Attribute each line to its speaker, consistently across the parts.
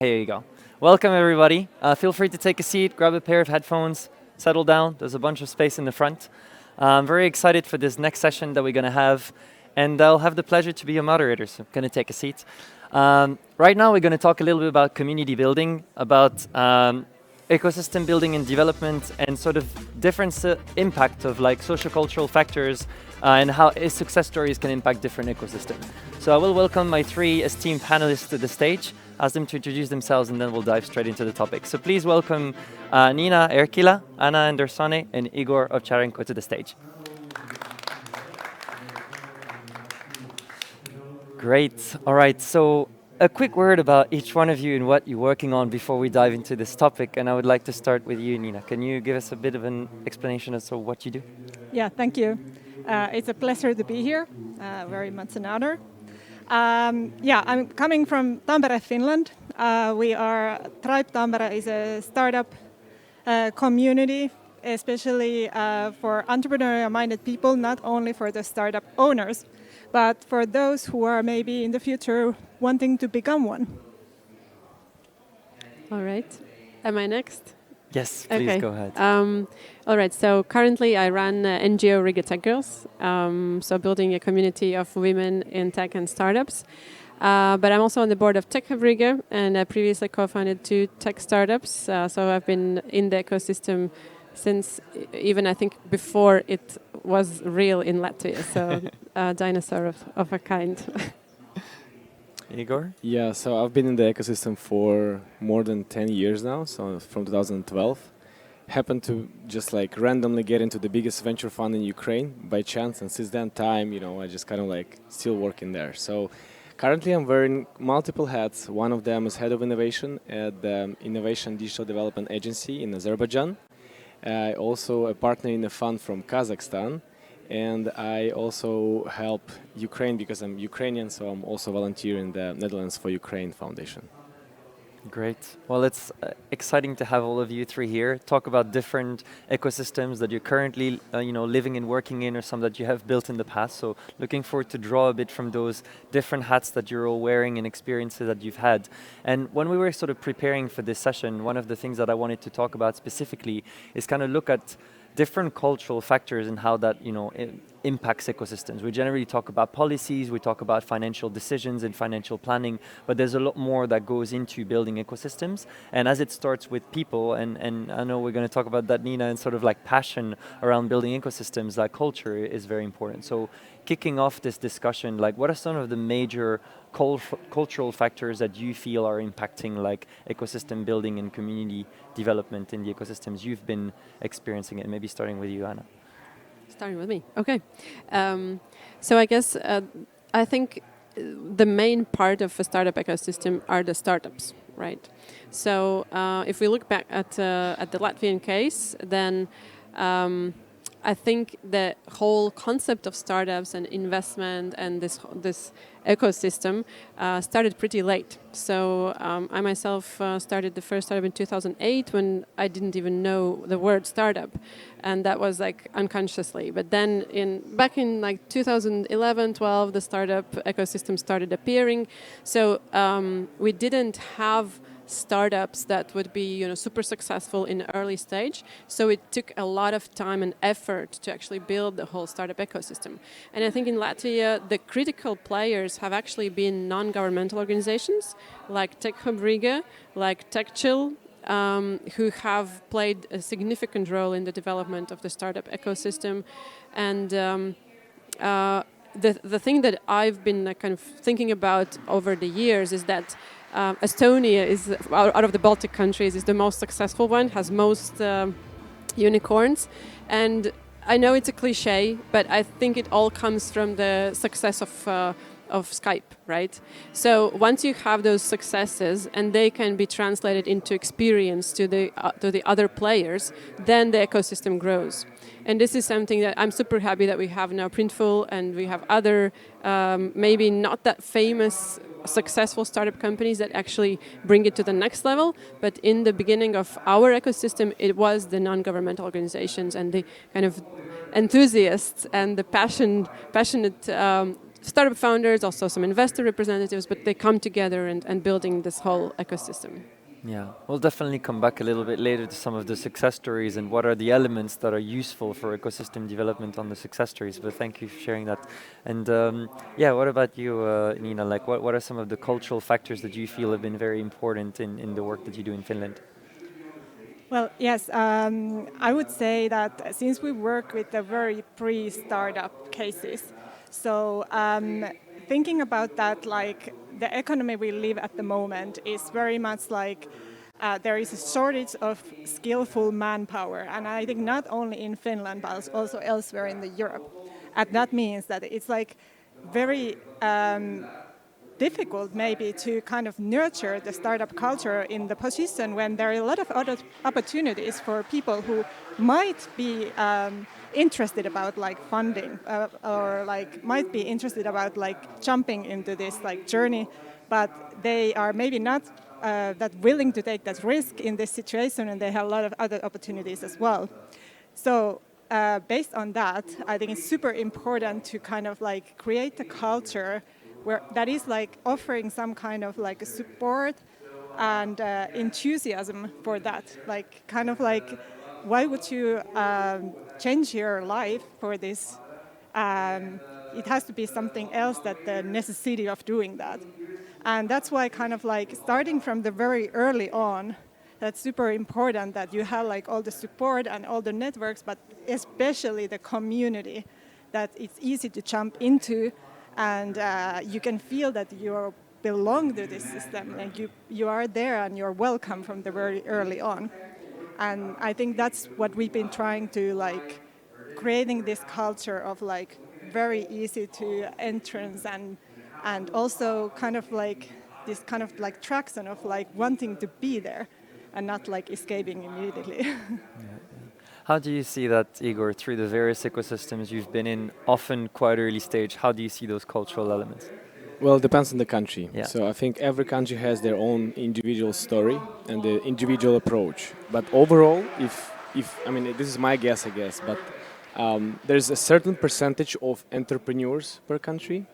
Speaker 1: Here you go. Welcome, everybody. Feel free to take a seat, grab a pair of headphones, settle down. There's a bunch of space in the front. I'm very excited for this next session that we're going to have, and I'll have the pleasure to be a moderator, so I'm going to take a seat. Right now, we're going to talk a little bit about community building, about ecosystem building and development, and sort of different impact of like sociocultural factors and how success stories can impact different ecosystems. So I will welcome my three esteemed panelists to the stage, ask them to introduce themselves, and then we'll dive straight into the topic. So please welcome Nina Erkkilä, Anna Andersone, and Igor Ovcharenko to the stage. Great. All right. So a quick word about each one of you and what you're working on before we dive into this topic. And I would like to start with you, Nina. Can you give us a bit of an explanation as to what you do?
Speaker 2: Yeah, thank you. It's a pleasure to be here. Very much an honor. I'm coming from Tampere, Finland. Tribe Tampere is a startup community, especially for entrepreneurial-minded people, not only for the startup owners, but for those who are maybe in the future wanting to become one.
Speaker 3: All right. Am I next?
Speaker 1: Yes, please go ahead.
Speaker 3: All right. So currently I run NGO Riga TechGirls, so building a community of women in tech and startups. But I'm also on the board of Tech Hub Riga, and I previously co-founded 2 tech startups. So I've been in the ecosystem since even I think before it was real in Latvia. So a dinosaur of a kind.
Speaker 1: Igor?
Speaker 4: Yeah, so I've been in the ecosystem for more than 10 years now, so from 2012. Happened to just like randomly get into the biggest venture fund in Ukraine by chance, and since that time, I just kind of like still working there. So currently I'm wearing multiple hats. One of them is head of innovation at the Innovation Digital Development Agency in Azerbaijan. Also a partner in a fund from Kazakhstan. And I also help Ukraine because I'm Ukrainian, so I'm also volunteer in the Netherlands for Ukraine Foundation.
Speaker 1: Great. Well, it's exciting to have all of you three here, talk about different ecosystems that you're currently living and working in, or some that you have built in the past. So looking forward to draw a bit from those different hats that you're all wearing and experiences that you've had. And when we were sort of preparing for this session, one of the things that I wanted to talk about specifically is kind of look at different cultural factors and how that impacts ecosystems. We generally talk about policies, we talk about financial decisions and financial planning, but there's a lot more that goes into building ecosystems. And as it starts with people, and I know we're going to talk about that, Nina, and sort of like passion around building ecosystems, like culture is very important. So kicking off this discussion, like what are some of the major cultural factors that you feel are impacting like ecosystem building and community development in the ecosystems you've been experiencing it? Maybe starting with you, Anna.
Speaker 3: Starting with me. Okay. So I guess I think the main part of a startup ecosystem are the startups, right? So if we look back at the Latvian case, then I think the whole concept of startups and investment and this ecosystem started pretty late. So I myself started the first startup in 2008 when I didn't even know the word startup, and that was like unconsciously. But then back in like 2011, 12, the startup ecosystem started appearing. So we didn't have startups that would be super successful in the early stage. So it took a lot of time and effort to actually build the whole startup ecosystem. And I think in Latvia, the critical players have actually been non-governmental organizations like Tech Hub Riga, like TechChill, who have played a significant role in the development of the startup ecosystem. And the thing that I've been kind of thinking about over the years is that Estonia is, out of the Baltic countries, is the most successful one, has most unicorns. And I know it's a cliche, but I think it all comes from the success of Skype, right? So once you have those successes and they can be translated into experience to the other players, then the ecosystem grows. And this is something that I'm super happy that we have now Printful, and we have other maybe not that famous successful startup companies that actually bring it to the next level. But in the beginning of our ecosystem, it was the non-governmental organizations and the kind of enthusiasts and the passionate startup founders, also some investor representatives, but they come together and building this whole ecosystem.
Speaker 1: Yeah, we'll definitely come back a little bit later to some of the success stories and what are the elements that are useful for ecosystem development on the success stories, but thank you for sharing that. And yeah, what about you, Nina? Like, what are some of the cultural factors that you feel have been very important in the work that you do in Finland?
Speaker 2: Well, yes, I would say that since we work with the very pre-startup cases, so thinking about that, like the economy we live at the moment is very much like there is a shortage of skillful manpower, and I think not only in Finland but also elsewhere in the Europe. And that means that it's like very difficult maybe to kind of nurture the startup culture in the position when there are a lot of other opportunities for people who might be interested about like funding or like might be interested about like jumping into this like journey, but they are maybe not that willing to take that risk in this situation, and they have a lot of other opportunities as well. So based on that, I think it's super important to kind of like create a culture where that is like offering some kind of like support and enthusiasm for that. Like kind of like, why would you change your life for this? It has to be something else than the necessity of doing that. And that's why kind of like starting from the very early on, that's super important that you have like all the support and all the networks, but especially the community that it's easy to jump into, and you can feel that you belong to this system, and you are there and you're welcome from the very early on. And I think that's what we've been trying to like creating this culture of like very easy to entrance and also kind of like this kind of like traction of like wanting to be there and not like escaping immediately.
Speaker 1: How do you see that, Igor, through the various ecosystems you've been in, often quite early stage? How do you see those cultural elements?
Speaker 4: Well, it depends on the country.
Speaker 1: Yeah.
Speaker 4: So I think every country has their own individual story and the individual approach. But overall, if I mean, this is my guess, I guess, but there's a certain percentage of entrepreneurs per country,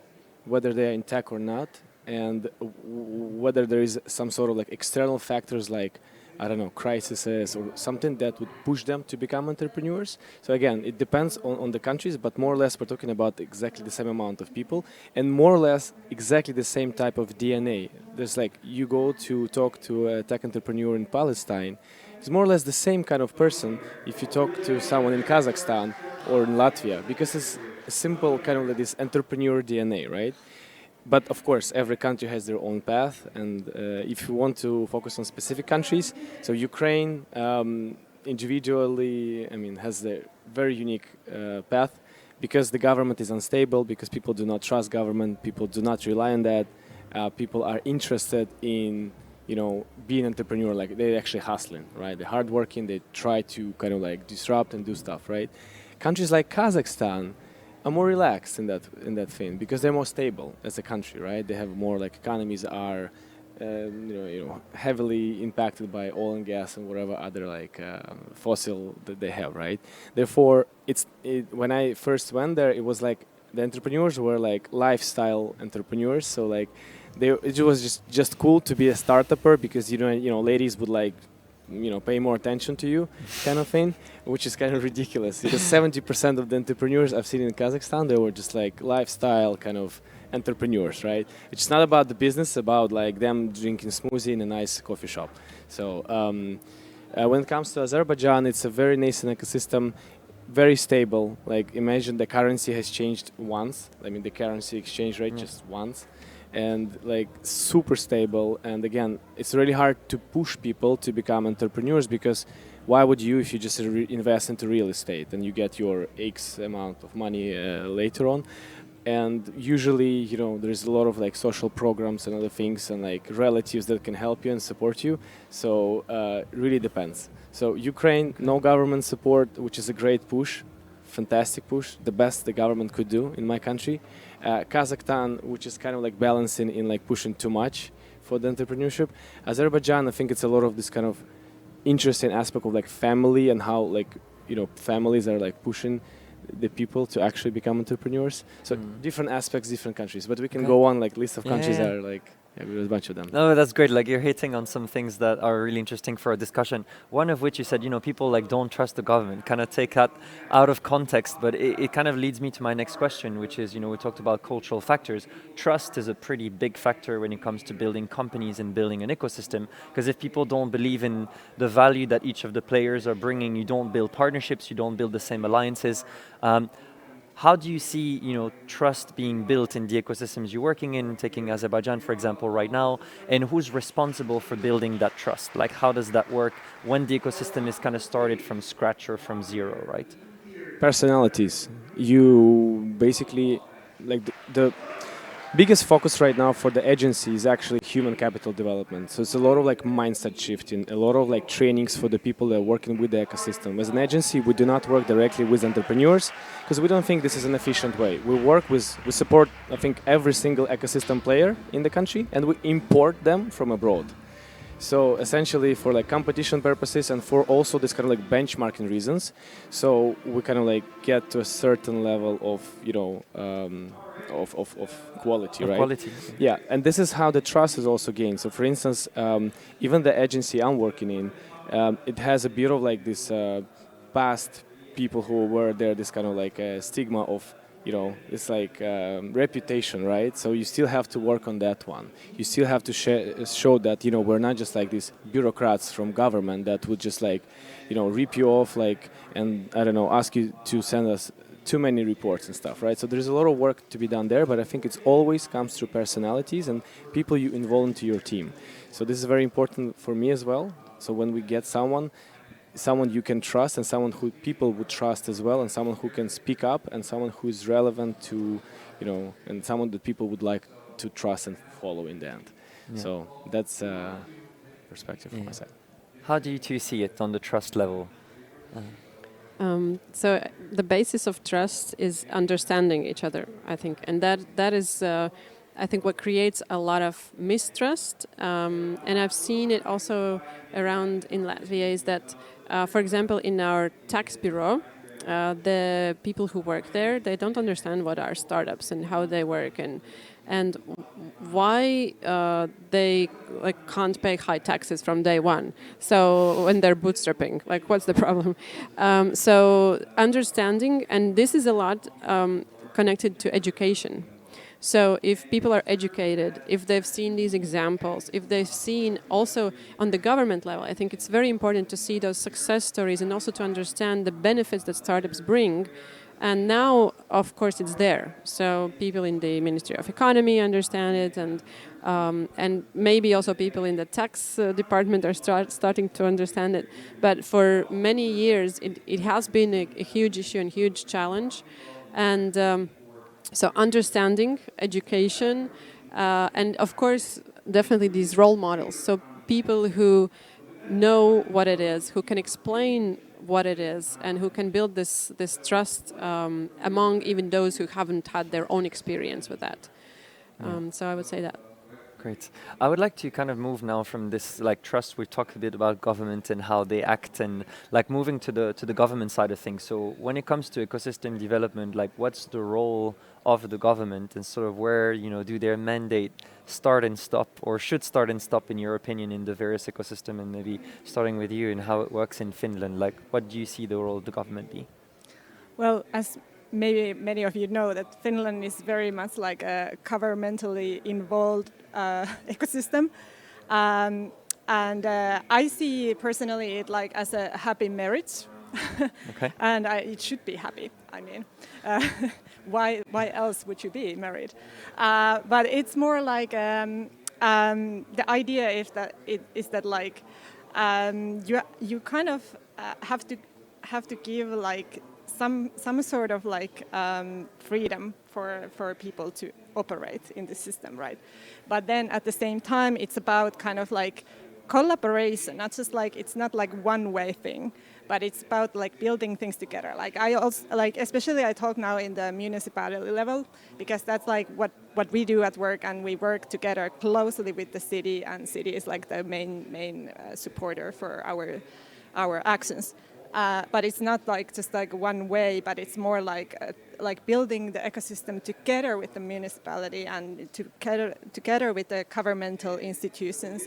Speaker 4: whether they are in tech or not, and whether there is some sort of like external factors like, I don't know, crises or something that would push them to become entrepreneurs. So again, it depends on the countries, but more or less we're talking about exactly the same amount of people and more or less exactly the same type of DNA. There's like, you go to talk to a tech entrepreneur in Palestine, it's more or less the same kind of person if you talk to someone in Kazakhstan or in Latvia, because it's a simple kind of like this entrepreneur DNA, right? But of course, every country has their own path, and if you want to focus on specific countries, so Ukraine individually, I mean, has a very unique path because the government is unstable, because people do not trust government, people do not rely on that, people are interested in, you know, being an entrepreneur, like they're actually hustling, right? They're hardworking, they try to kind of like disrupt and do stuff, right? Countries like Kazakhstan are more relaxed in that thing because they're more stable as a country, right? They have more like economies are, you know, heavily impacted by oil and gas and whatever other like fossil that they have, right? Therefore, when I first went there, it was like the entrepreneurs were like lifestyle entrepreneurs, so like it was just cool to be a startupper because you know ladies would like, you know, pay more attention to you kind of thing, which is kind of ridiculous because 70% of the entrepreneurs I've seen in Kazakhstan, they were just like lifestyle kind of entrepreneurs, right? It's not about the business, about like them drinking smoothie in a nice coffee shop. So when it comes to Azerbaijan, it's a very nascent ecosystem, very stable. Like imagine the currency has changed once. I mean the currency exchange rate just once. And like super stable, and again, it's really hard to push people to become entrepreneurs because why would you if you just invest into real estate and you get your X amount of money later on? And usually, you know, there's a lot of like social programs and other things and like relatives that can help you and support you. So really depends. So Ukraine, no government support, which is a great push, fantastic push, the best the government could do in my country. Kazakhstan, which is kind of like balancing in like pushing too much for the entrepreneurship. Azerbaijan, I think it's a lot of this kind of interesting aspect of like family and how like, you know, families are like pushing the people to actually become entrepreneurs. So different aspects, different countries. But we can go on, like list of countries that are like, there's a bunch of them.
Speaker 1: No, that's great. Like you're hitting on some things that are really interesting for a discussion. One of which you said, people like don't trust the government. Kind of take that out of context, but it kind of leads me to my next question, which is, we talked about cultural factors. Trust is a pretty big factor when it comes to building companies and building an ecosystem. Because if people don't believe in the value that each of the players are bringing, you don't build partnerships, you don't build the same alliances. How do you see, trust being built in the ecosystems you're working in, taking Azerbaijan, for example, right now, and who's responsible for building that trust? Like, how does that work when the ecosystem is kind of started from scratch or from zero, right?
Speaker 4: Personalities. You basically, like the biggest focus right now for the agency is actually human capital development. So it's a lot of like mindset shifting, a lot of like trainings for the people that are working with the ecosystem. As an agency, we do not work directly with entrepreneurs because we don't think this is an efficient way. We support, I think, every single ecosystem player in the country, and we import them from abroad. So essentially for like competition purposes and for also this kind of like benchmarking reasons. So we kind of like get to a certain level of, of quality, right?
Speaker 1: Quality.
Speaker 4: Yeah, and this is how the trust is also gained. So for instance, even the agency I'm working in, it has a bit of like this past people who were there, this kind of like stigma of, it's like reputation, right? So you still have to work on that one. You still have to show that, we're not just like these bureaucrats from government that would just like, rip you off, like, and I don't know, ask you to send us too many reports and stuff, right? So there's a lot of work to be done there, but I think it always comes through personalities and people you involve into your team. So this is very important for me as well. So when we get someone you can trust and someone who people would trust as well, and someone who can speak up and someone who is relevant to, and someone that people would like to trust and follow in the end. Yeah. So that's perspective from my side.
Speaker 1: How do you two see it on the trust level?
Speaker 3: So the basis of trust is understanding each other, I think, and that is, I think, what creates a lot of mistrust. And I've seen it also around in Latvia is that, for example, in our tax bureau, the people who work there, they don't understand what are startups and how they work and why they can't pay high taxes from day one. So when they're bootstrapping, what's the problem? So understanding, and this is a lot connected to education. So if people are educated, if they've seen these examples, if they've seen also on the government level, I think it's very important to see those success stories and also to understand the benefits that startups bring. And now, of course, it's there. So people in the Ministry of Economy understand it, and maybe also people in the tax department are starting to understand it. But for many years, it has been a huge issue and huge challenge. And so understanding, education, and of course, definitely these role models. So people who know what it is, who can explain what it is, and who can build this trust among even those who haven't had their own experience with that. So I would say that.
Speaker 1: Great. I would like to kind of move now from this trust. We've talked a bit about government and how they act, and moving to the government side of things. So when it comes to ecosystem development, what's the role of the government and sort of where do their mandate start and stop, or should start and stop in your opinion in the various ecosystem, and maybe starting with you and how it works in Finland. What do you see the role of the government be?
Speaker 2: Well, as maybe many of you know, that Finland is very much like a governmentally involved ecosystem, and I see personally it as a happy marriage.
Speaker 1: Okay.
Speaker 2: And it should be happy. I mean, why else would you be married? But it's more like the idea is that you kind of have to give some sort of freedom for people to operate in the system, right? But then at the same time, it's about kind of collaboration, not just it's not one way thing, but it's about building things together. I also especially I talk now in the municipality level, because that's what we do at work, and we work together closely with the city, and city is the main supporter for our actions. But it's not like just like one way, but it's more like building the ecosystem together with the municipality and together with the governmental institutions.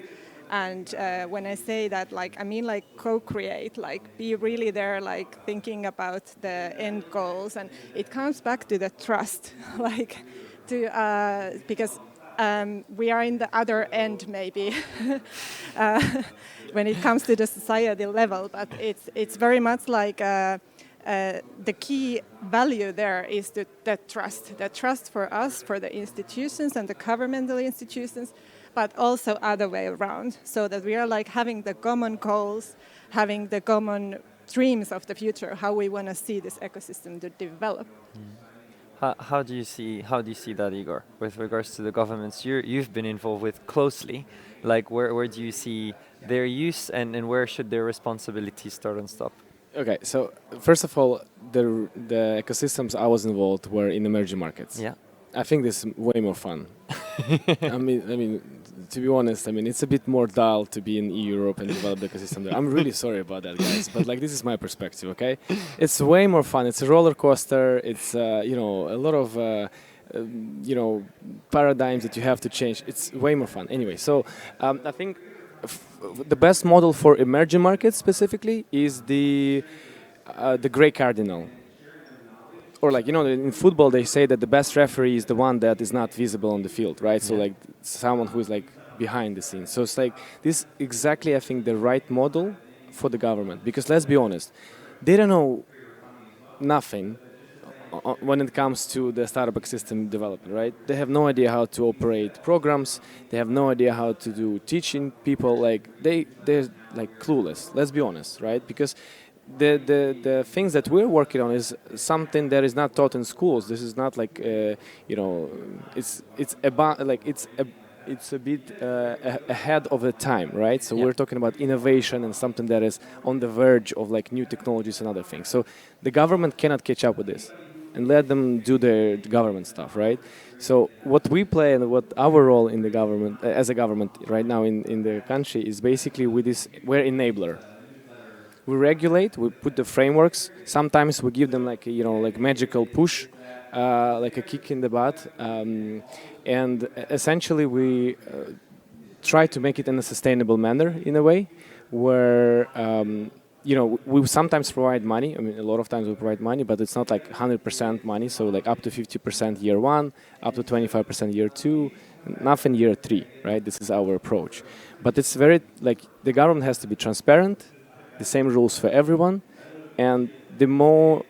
Speaker 2: And when I say that, like, I mean like co-create, like be really there, like thinking about the end goals, and it comes back to the trust, like because we are in the other end maybe when it comes to the society level, but it's very much like the key value there is the trust for us, for the institutions and the governmental institutions, but also other way around, so that we are like having the common goals, having the common dreams of the future, how we want to see this ecosystem to develop.
Speaker 1: How do you see that, Igor, with regards to the governments you've been involved with closely? Like where do you see their use and where should their responsibilities start and stop?
Speaker 4: Okay, so first of all, the ecosystems I was involved were in emerging markets.
Speaker 1: Yeah.
Speaker 4: I think this is way more fun. I mean, to be honest, I mean it's a bit more dull to be in Europe and develop the ecosystem there. I'm really sorry about that, guys, but like this is my perspective. Okay, it's way more fun. It's a roller coaster. It's you know, a lot of you know, paradigms that you have to change. It's way more fun. Anyway, so I think the best model for emerging markets specifically is the gray cardinal. Or like, you know, in football they say that the best referee is the one that is not visible on the field, right? So like someone who is like behind the scenes. So it's like this exactly, I think, the right model for the government, because let's be honest, they don't know nothing when it comes to the startup ecosystem development, right? They have no idea how to operate programs. They have no idea how to do teaching people. Like they're like clueless. Let's be honest, right? Because the things that we're working on is something that is not taught in schools. This is not like you know, it's about like it's a bit ahead of the time, right? So we're talking about innovation and something that is on the verge of like new technologies and other things. So the government cannot catch up with this and let them do their government stuff, right? So what we play and what our role in the government as a government right now in the country is basically we're enabler. We regulate, we put the frameworks. Sometimes we give them like a, you know, like magical push, like a kick in the butt, and essentially we try to make it in a sustainable manner in a way where you know, we sometimes provide money. I mean, a lot of times we provide money, but it's not like 100% money. So like up to 50% year one, up to 25% year two, nothing year three, right? This is our approach. But it's very like the government has to be transparent. The same rules for everyone, and the more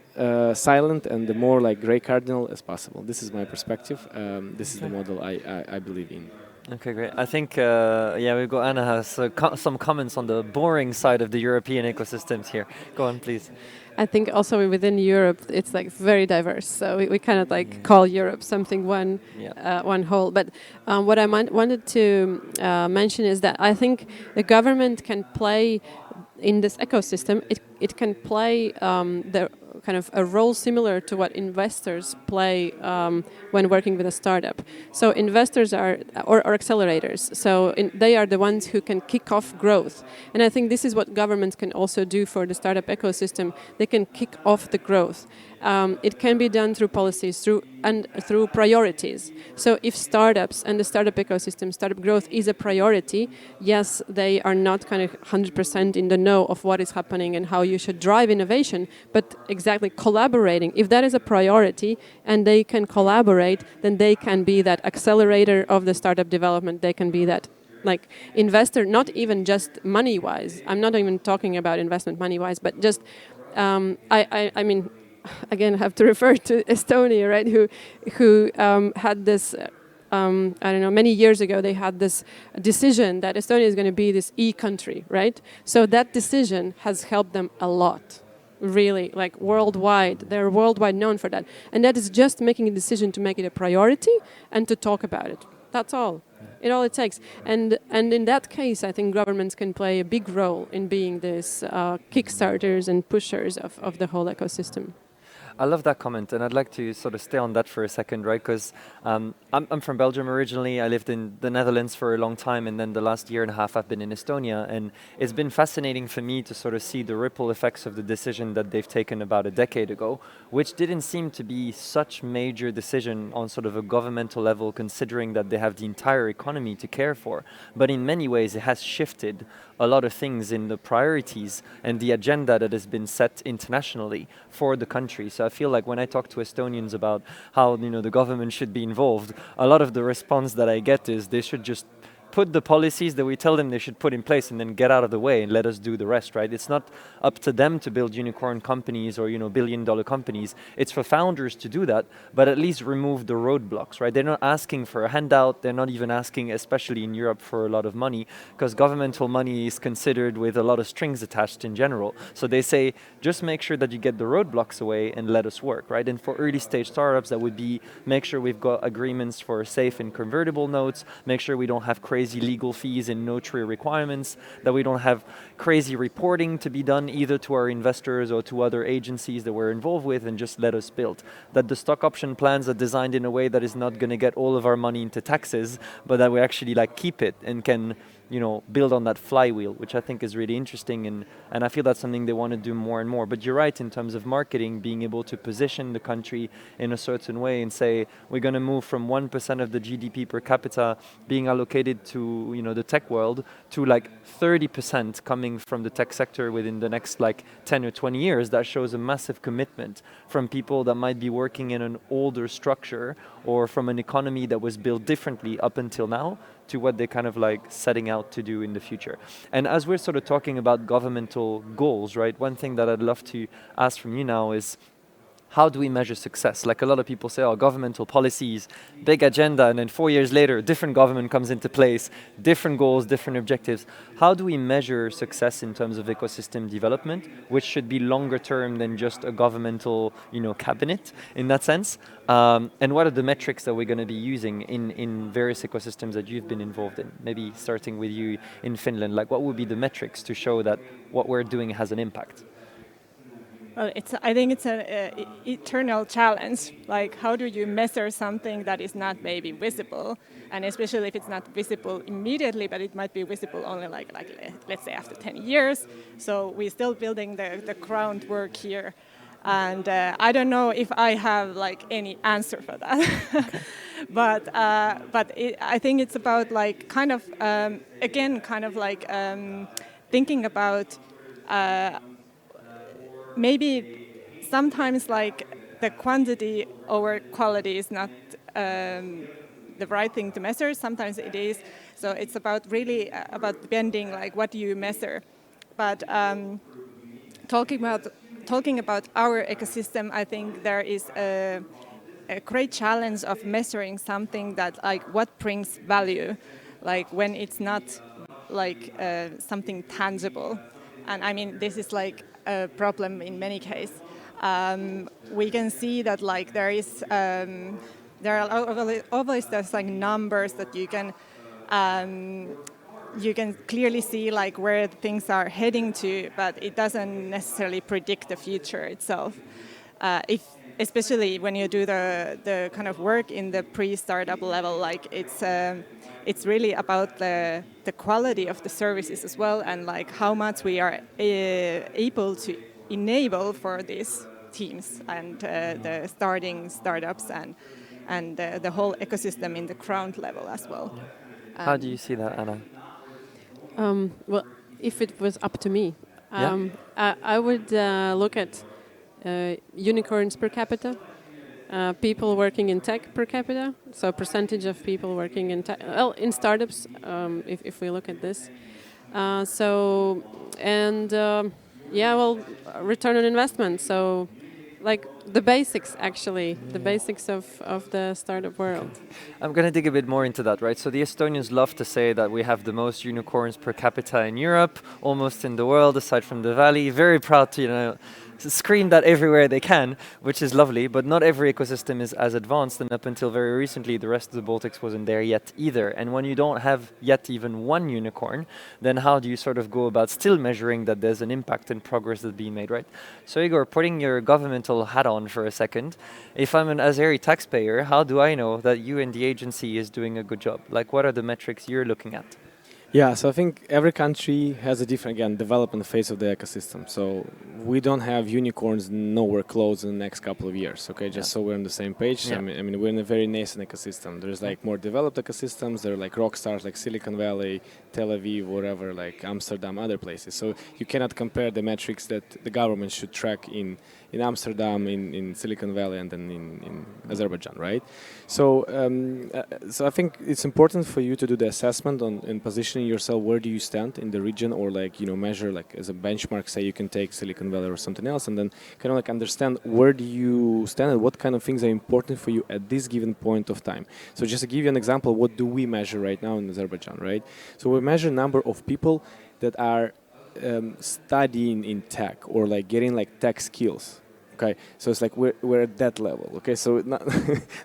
Speaker 4: silent and the more like gray cardinal as possible. This is my perspective. This is the model I believe in.
Speaker 1: Okay, great. I think we've got Anna has some comments on the boring side of the European ecosystems here. Go on, please.
Speaker 3: I think also within Europe it's like very diverse. So we kind of like call Europe something one whole. But what I wanted to mention is that I think the government can play in this ecosystem. It can play the kind of a role similar to what investors play when working with a startup. So investors are or accelerators. So they are the ones who can kick off growth. And I think this is what governments can also do for the startup ecosystem. They can kick off the growth. It can be done through policies, through priorities. So if startups and the startup ecosystem, startup growth is a priority, yes, they are not kind of 100% in the know of what is happening and how you should drive innovation, but exactly collaborating. If that is a priority and they can collaborate, then they can be that accelerator of the startup development. They can be that like investor, not even just money-wise. I'm not even talking about investment money-wise, but just, I mean, again, I have to refer to Estonia, right? Who had this, I don't know, many years ago they had this decision that Estonia is going to be this e-country, right? So that decision has helped them a lot, really, like worldwide. They're worldwide known for that, and that is just making a decision to make it a priority and to talk about it. That's all. All it takes. And in that case, I think governments can play a big role in being these kickstarters and pushers of the whole ecosystem.
Speaker 1: I love that comment, and I'd like to sort of stay on that for a second, right? Because I'm from Belgium originally. I lived in the Netherlands for a long time, and then the last year and a half I've been in Estonia. And it's been fascinating for me to sort of see the ripple effects of the decision that they've taken about a decade ago, which didn't seem to be such major decision on sort of a governmental level, considering that they have the entire economy to care for. But in many ways, it has shifted a lot of things in the priorities and the agenda that has been set internationally for the country. So I feel like when I talk to Estonians about how the government should be involved, a lot of the response that I get is they should just put the policies that we tell them they should put in place and then get out of the way and let us do the rest, right? It's not up to them to build unicorn companies or billion-dollar companies. It's for founders to do that, but at least remove the roadblocks, right? They're not asking for a handout. They're not even asking, especially in Europe, for a lot of money, because governmental money is considered with a lot of strings attached in general. So they say, just make sure that you get the roadblocks away and let us work, right? And for early stage startups, that would be make sure we've got agreements for safe and convertible notes, make sure we don't have crazy legal fees and notary requirements, that we don't have crazy reporting to be done either to our investors or to other agencies that we're involved with, and just let us build. That the stock option plans are designed in a way that is not going to get all of our money into taxes, but that we actually keep it and can build on that flywheel, which I think is really interesting, and I feel that's something they want to do more and more. But you're right, in terms of marketing, being able to position the country in a certain way and say, we're going to move from 1% of the GDP per capita being allocated to the tech world to 30% coming from the tech sector within the next 10 or 20 years. That shows a massive commitment from people that might be working in an older structure or from an economy that was built differently up until now, to what they're kind of setting out to do in the future. And as we're sort of talking about governmental goals, right, one thing that I'd love to ask from you now is, how do we measure success? A lot of people say, governmental policies, big agenda, and then 4 years later, different government comes into place, different goals, different objectives. How do we measure success in terms of ecosystem development, which should be longer term than just a governmental, cabinet in that sense? And what are the metrics that we're going to be using in various ecosystems that you've been involved in? Maybe starting with you in Finland, what would be the metrics to show that what we're doing has an impact?
Speaker 2: Well, I think it's an eternal challenge. How do you measure something that is not maybe visible, and especially if it's not visible immediately, but it might be visible only let's say after 10 years. So we're still building the groundwork here, and I don't know if I have any answer for that. but I think it's about thinking about. Maybe sometimes the quantity over quality is not the right thing to measure. Sometimes it is. So it's about really about bending what do you measure. But talking about our ecosystem, I think there is a great challenge of measuring something that what brings value, when it's not something tangible. And I mean, this is a problem in many cases. We can see that there are always those numbers that you can clearly see where things are heading to, but it doesn't necessarily predict the future itself. Especially when you do the kind of work in the pre-startup level, it's really about the quality of the services as well, and how much we are able to enable for these teams and the starting startups and the whole ecosystem in the ground level as well.
Speaker 1: How do you see that, Anna?
Speaker 3: Well, if it was up to me, I would look at unicorns per capita, people working in tech per capita, so percentage of people working in tech, in startups, if we look at this. Return on investment. So, the basics, actually, the basics of the startup world.
Speaker 1: I'm going to dig a bit more into that, right? So the Estonians love to say that we have the most unicorns per capita in Europe, almost in the world, aside from the Valley. Very proud to, scream that everywhere they can, which is lovely, but not every ecosystem is as advanced, and up until very recently, the rest of the Baltics wasn't there yet either. And when you don't have yet even one unicorn, then how do you sort of go about still measuring that there's an impact and progress that's being made, right? So Igor, putting your governmental hat on for a second, if I'm an Azeri taxpayer, how do I know that you and the agency is doing a good job? Like, what are the metrics you're looking at?
Speaker 4: Yeah, so I think every country has a different, again, development phase of the ecosystem. So we don't have unicorns nowhere close in the next couple of years, okay? Just so we're on the same page.
Speaker 1: Yeah.
Speaker 4: I mean, we're in a very nascent ecosystem. There's like more developed ecosystems. There are like rock stars like Silicon Valley, Tel Aviv, whatever, like Amsterdam, other places. So you cannot compare the metrics that the government should track in Amsterdam, in Silicon Valley, and then in Azerbaijan, right? So, so I think it's important for you to do the assessment on and positioning yourself. Where do you stand in the region, or like measure like as a benchmark. Say you can take Silicon Valley or something else, and then kind of like understand where do you stand and what kind of things are important for you at this given point of time. So just to give you an example, what do we measure right now in Azerbaijan, right? So we measure number of people that are studying in tech or like getting like tech skills. Okay, so it's like we're at that level. Okay, so not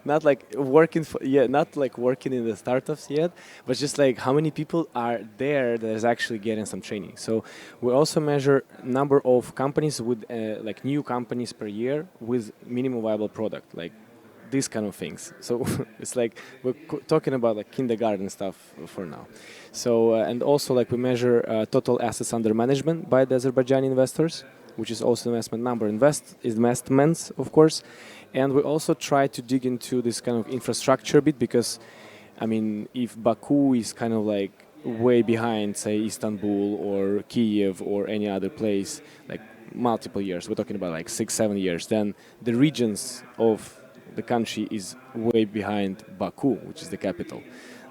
Speaker 4: not like working not like working in the startups yet, but just like how many people are there that is actually getting some training. So we also measure number of companies with like new companies per year with minimum viable product, like these kind of things. So it's like we're talking about like kindergarten stuff for now. So and also like we measure total assets under management by the Azerbaijani investors, which is also investment number, investments, of course. And we also try to dig into this kind of infrastructure bit because, I mean, if Baku is kind of like way behind, say, Istanbul or Kiev or any other place, like multiple years, we're talking about like 6-7 years, then the regions of the country is way behind Baku, which is the capital.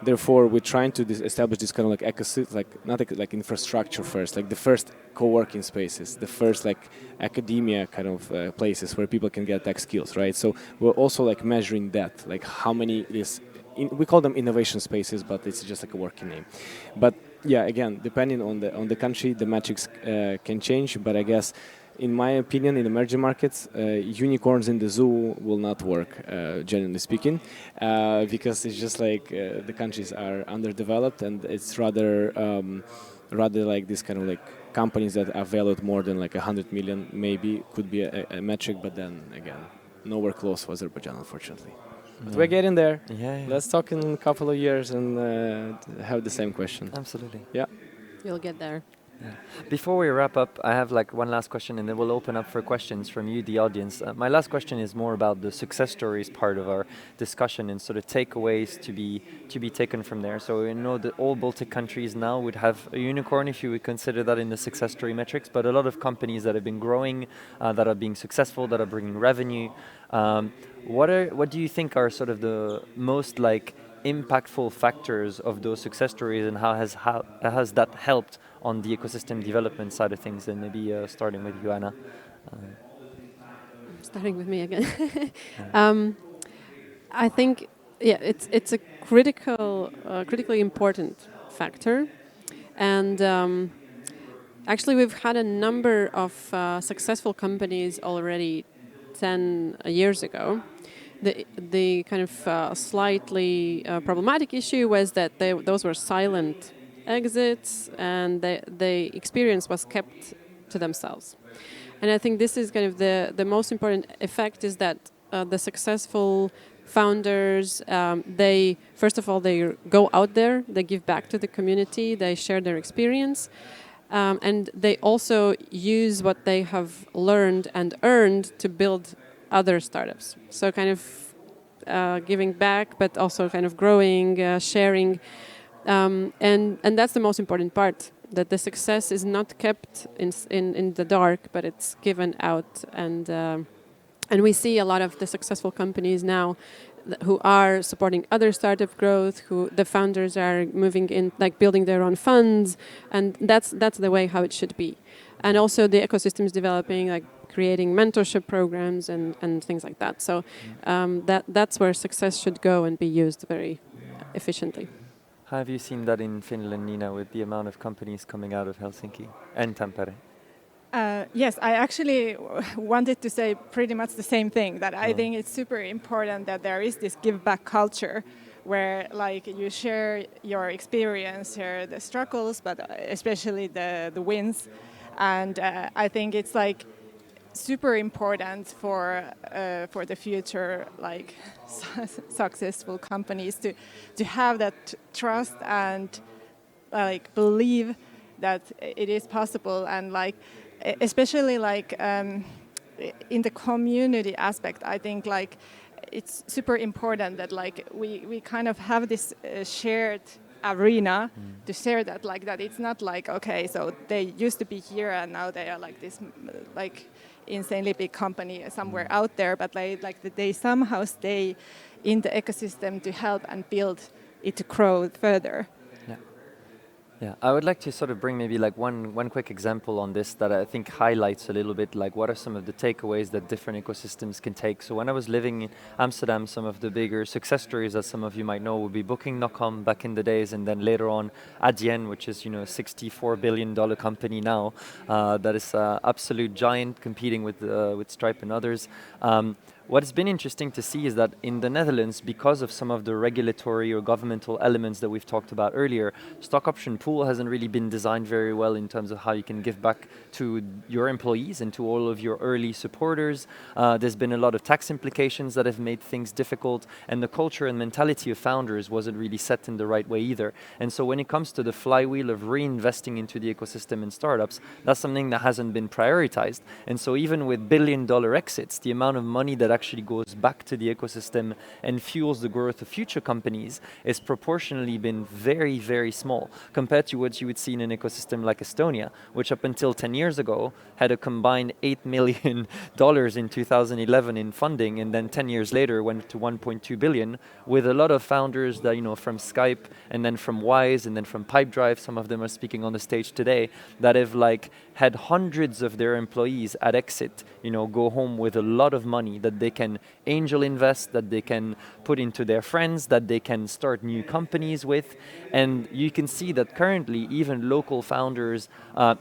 Speaker 4: Therefore, we're trying to establish this kind of like ecosystem, like not like infrastructure first, like the first co-working spaces, the first like academia kind of places where people can get tech skills, right? So we're also like measuring that, like how many is, we call them innovation spaces, but it's just like a working name. But yeah, again, depending on the country, the metrics can change. But I guess, in my opinion, in emerging markets, unicorns in the zoo will not work, generally speaking, because it's just like the countries are underdeveloped, and it's rather like this kind of like companies that are valued more than like 100 million maybe could be a metric, but then again, nowhere close for Azerbaijan, unfortunately. But we're getting there.
Speaker 1: Yeah.
Speaker 4: Let's talk in a couple of years and have the same question.
Speaker 1: Absolutely.
Speaker 4: Yeah.
Speaker 3: You'll get there.
Speaker 1: Yeah. Before we wrap up, I have like one last question, and then we'll open up for questions from you, the audience. My last question is more about the success stories part of our discussion and sort of takeaways to be taken from there. So we know that all Baltic countries now would have a unicorn, if you would consider that in the success story metrics, but a lot of companies that have been growing, that are being successful, that are bringing revenue. What do you think are sort of the most like impactful factors of those success stories, and how has that helped on the ecosystem development side of things? And maybe starting with you, Anna.
Speaker 3: Starting with me again. I think it's a critically important factor, and actually we've had a number of successful companies already 10 years ago. The kind of slightly problematic issue was that those were silent exits, and the experience was kept to themselves. And I think this is kind of the most important effect, is that the successful founders, they first of all, they go out there, they give back to the community, they share their experience, and they also use what they have learned and earned to build other startups. So kind of giving back, but also kind of growing, sharing, and that's the most important part. That the success is not kept in the dark, but it's given out, and we see a lot of the successful companies now who are supporting other startup growth, who the founders are moving in, like building their own funds, and that's the way how it should be. And also the ecosystem is developing, like creating mentorship programs and things like that. So that's where success should go and be used very efficiently.
Speaker 1: Have you seen that in Finland, Nina, with the amount of companies coming out of Helsinki and Tampere?
Speaker 2: Yes, I actually wanted to say pretty much the same thing, that I think it's super important that there is this give back culture where like you share your experience, share the struggles, but especially the wins. And I think it's like super important for the future like successful companies to have that trust and like believe that it is possible, and like especially like in the community aspect, I think like it's super important that like we kind of have this shared arena to share that, like that it's not like, okay, so they used to be here and now they are like this like insanely big company somewhere out there, but like that they somehow stay in the ecosystem to help and build it to grow further.
Speaker 1: Yeah, I would like to sort of bring maybe like one quick example on this that I think highlights a little bit like what are some of the takeaways that different ecosystems can take. So when I was living in Amsterdam, some of the bigger success stories that some of you might know would be Booking.com back in the days, and then later on Adyen, which is, you know, a $64 billion company now, that is an absolute giant competing with Stripe and others. What's been interesting to see is that in the Netherlands, because of some of the regulatory or governmental elements that we've talked about earlier, stock option pool hasn't really been designed very well in terms of how you can give back to your employees and to all of your early supporters. There's been a lot of tax implications that have made things difficult, and the culture and mentality of founders wasn't really set in the right way either. And so when it comes to the flywheel of reinvesting into the ecosystem and startups, that's something that hasn't been prioritized. And so even with billion-dollar exits, the amount of money that actually goes back to the ecosystem and fuels the growth of future companies is proportionally been very, very small compared to what you would see in an ecosystem like Estonia, which up until 10 years ago had a combined $8 million in 2011 in funding, and then 10 years later went to 1.2 billion, with a lot of founders that, you know, from Skype and then from Wise and then from Pipedrive, some of them are speaking on the stage today, that have like had hundreds of their employees at exit, you know, go home with a lot of money that they can angel invest, that they can put into their friends, that they can start new companies with. And you can see that currently even local founders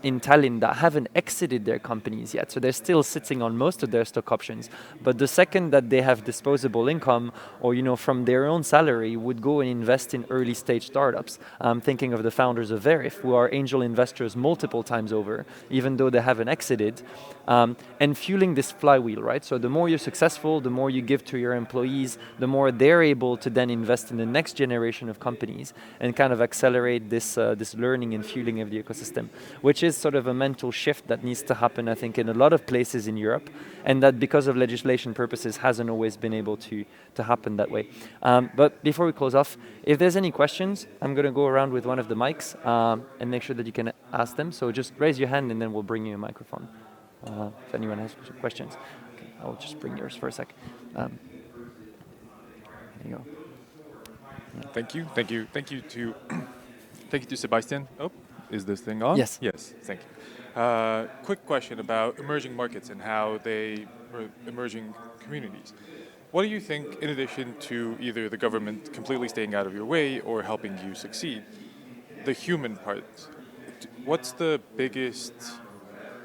Speaker 1: in Tallinn that haven't exited their companies yet, so they're still sitting on most of their stock options, but the second that they have disposable income or, you know, from their own salary would go and invest in early stage startups. Thinking of the founders of Verif, who are angel investors multiple times over, even though they haven't exited, and fueling this flywheel, right? So the more you're successful, the more you give to your employees, the more they're able to then invest in the next generation of companies and kind of accelerate this learning and fueling of the ecosystem, which is sort of a mental shift that needs to happen, I think, in a lot of places in Europe, and that because of legislation purposes hasn't always been able to happen that way. But before we close off, if there's any questions, I'm going to go around with one of the mics and make sure that you can ask them. So just raise your hand and then we'll bring you a microphone. If anyone has questions. Okay, I'll just bring yours for a sec. There you go. Yeah.
Speaker 5: Thank you to thank you to Sebastian. Oh, is this thing on?
Speaker 1: Yes.
Speaker 5: Yes, thank you. Quick question about emerging markets and how they emerging communities. What do you think, in addition to either the government completely staying out of your way or helping you succeed, the human part? What's the biggest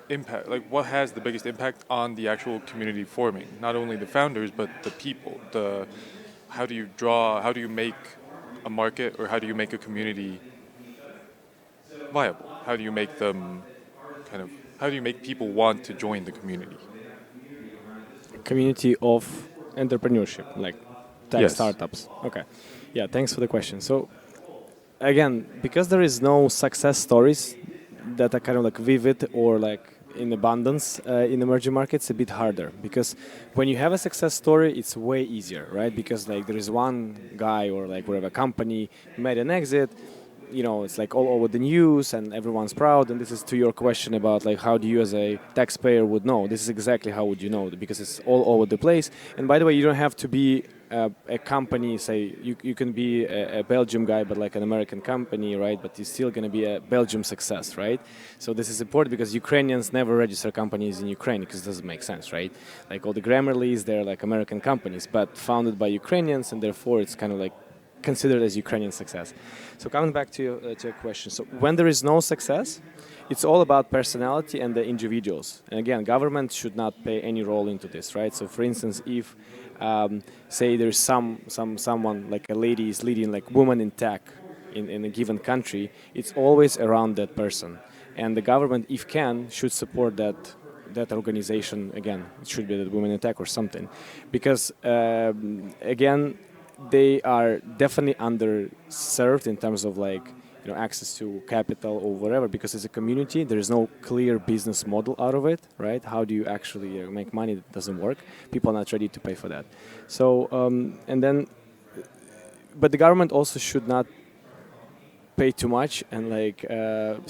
Speaker 5: impact? Like, what has the biggest impact on the actual community forming? Not only the founders, but the people. How do you make a market, or how do you make a community viable? How do you make them how do you make people want to join the community?
Speaker 4: Community of entrepreneurship, like tech
Speaker 5: Yes.
Speaker 4: startups. Okay. Yeah, thanks for the question. So again, because there is no success stories that are kind of like vivid or like in abundance in emerging markets, a bit harder, because when you have a success story, it's way easier, right? Because like there is one guy or like whatever company made an exit, you know, it's like all over the news and everyone's proud. And this is to your question about like how do you as a taxpayer would know? This is exactly how would you know, because it's all over the place. And by the way, you don't have to be a company, say you can be a Belgium guy but like an American company, right? But you're still going to be a Belgium success, right? So this is important because Ukrainians never register companies in Ukraine because it doesn't make sense, right? Like all the Grammarly's, they're like American companies but founded by Ukrainians, and therefore it's kind of like considered as Ukrainian success. So coming back to your question, so when there is no success, it's all about personality and the individuals. And again, government should not play any role into this, right? So for instance, if say there's someone like a lady is leading like woman in tech in a given country, it's always around that person. And the government, if can, should support that organization. Again, it should be the women in tech or something, because again, they are definitely underserved in terms of like access to capital or whatever, because as a community there is no clear business model out of it, right? How do you actually make money? That doesn't work. People are not ready to pay for that. So but the government also should not pay too much and like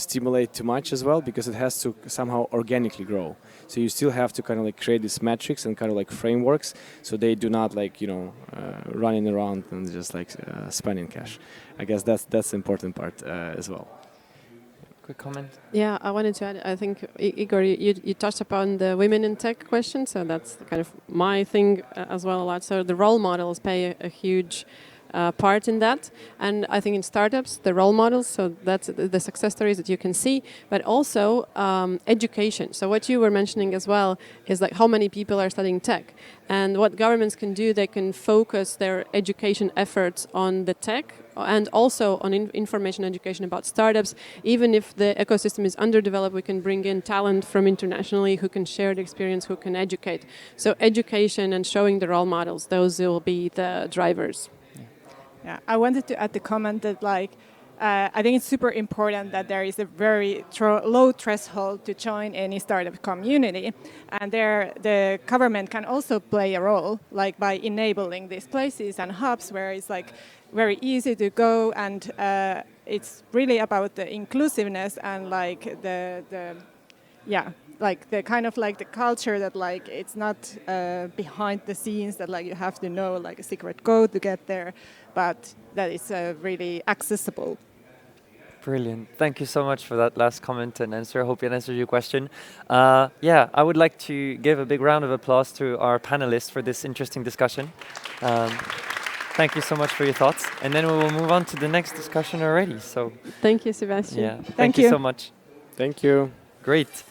Speaker 4: stimulate too much as well, because it has to somehow organically grow. So you still have to kind of like create these metrics and kind of like frameworks, so they do not like running around and just like spending cash. I guess that's the important part as well.
Speaker 1: Quick comment.
Speaker 3: Yeah, I wanted to add, I think, Igor, you touched upon the women in tech question, so that's kind of my thing as well a lot. So the role models play a huge part in that, and I think in startups the role models, so that's the success stories that you can see, but also education. So what you were mentioning as well is like how many people are studying tech, and what governments can do, they can focus their education efforts on the tech and also on information education about startups. Even if the ecosystem is underdeveloped, we can bring in talent from internationally who can share the experience, who can educate. So education and showing the role models, those will be the drivers.
Speaker 2: Yeah, I wanted to add the comment that I think it's super important that there is a very low threshold to join any startup community, and there the government can also play a role, like by enabling these places and hubs where it's like very easy to go, and it's really about the inclusiveness and like the kind of like the culture that like it's not behind the scenes that like you have to know like a secret code to get there, but that is really accessible.
Speaker 1: Brilliant. Thank you so much for that last comment and answer. I hope it answered your question. I would like to give a big round of applause to our panelists for this interesting discussion. Thank you so much for your thoughts. And then we will move on to the next discussion already. So
Speaker 3: thank you, Sebastian.
Speaker 1: yeah, thank you so much.
Speaker 4: Thank you.
Speaker 1: Great.